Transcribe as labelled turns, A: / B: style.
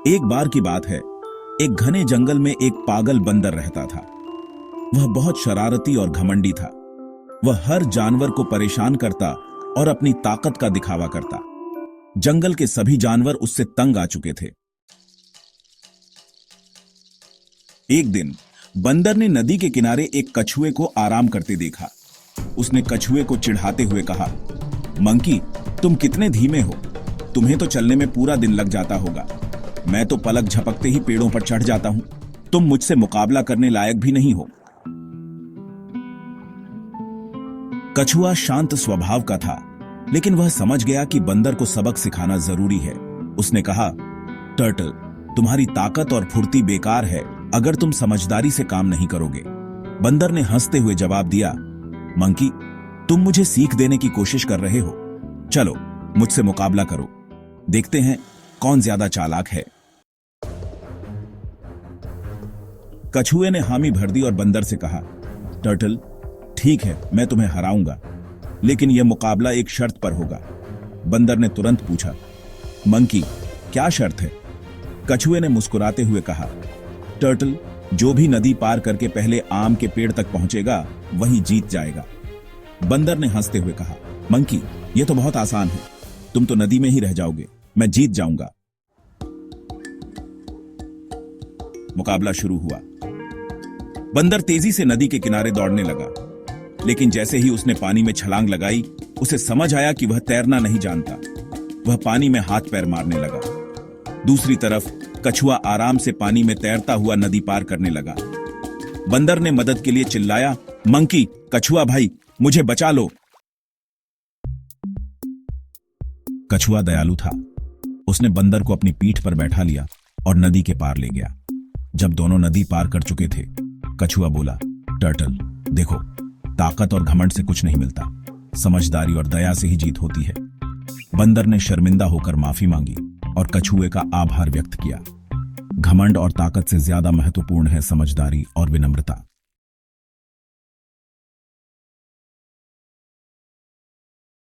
A: एक बार की बात है, एक घने जंगल में एक पागल बंदर रहता था। वह बहुत शरारती और घमंडी था। वह हर जानवर को परेशान करता और अपनी ताकत का दिखावा करता। जंगल के सभी जानवर उससे तंग आ चुके थे। एक दिन बंदर ने नदी के किनारे एक कछुए को आराम करते देखा। उसने कछुए को चिढ़ाते हुए कहा, मंकी, तुम कितने धीमे हो। तुम्हें तो चलने में पूरा दिन लग जाता होगा। मैं तो पलक झपकते ही पेड़ों पर चढ़ जाता हूं। तुम मुझसे मुकाबला करने लायक भी नहीं हो। कछुआ शांत स्वभाव का था, लेकिन वह समझ गया कि बंदर को सबक सिखाना जरूरी है। उसने कहा, टर्टल, तुम्हारी ताकत और फुर्ती बेकार है अगर तुम समझदारी से काम नहीं करोगे। बंदर ने हंसते हुए जवाब दिया, मंकी, तुम मुझे सीख देने की कोशिश कर रहे हो। चलो मुझसे मुकाबला करो। देखते हैं कौन ज्यादा चालाक है। कछुए ने हामी भर दी और बंदर से कहा, टर्टल, ठीक है, मैं तुम्हें हराऊंगा, लेकिन यह मुकाबला एक शर्त पर होगा। बंदर ने तुरंत पूछा, मंकी, क्या शर्त है? कछुए ने मुस्कुराते हुए कहा, टर्टल, जो भी नदी पार करके पहले आम के पेड़ तक पहुंचेगा वही जीत जाएगा। बंदर ने हंसते हुए कहा, मंकी, यह तो बहुत आसान है। तुम तो नदी में ही रह जाओगे, मैं जीत जाऊंगा। मुकाबला शुरू हुआ। बंदर तेजी से नदी के किनारे दौड़ने लगा, लेकिन जैसे ही उसने पानी में छलांग लगाई, उसे समझ आया कि वह तैरना नहीं जानता। वह पानी में हाथ पैर मारने लगा। दूसरी तरफ कछुआ आराम से पानी में तैरता हुआ नदी पार करने लगा। बंदर ने मदद के लिए चिल्लाया, मंकी, कछुआ भाई, मुझे बचा लो। कछुआ दयालु था। उसने बंदर को अपनी पीठ पर बैठा लिया और नदी के पार ले गया। जब दोनों नदी पार कर चुके थे, कछुआ बोला, टर्टल, देखो, ताकत और घमंड से कुछ नहीं मिलता। समझदारी और दया से ही जीत होती है। बंदर ने शर्मिंदा होकर माफी मांगी और कछुए का आभार व्यक्त किया। घमंड और ताकत से ज्यादा महत्वपूर्ण है समझदारी और विनम्रता।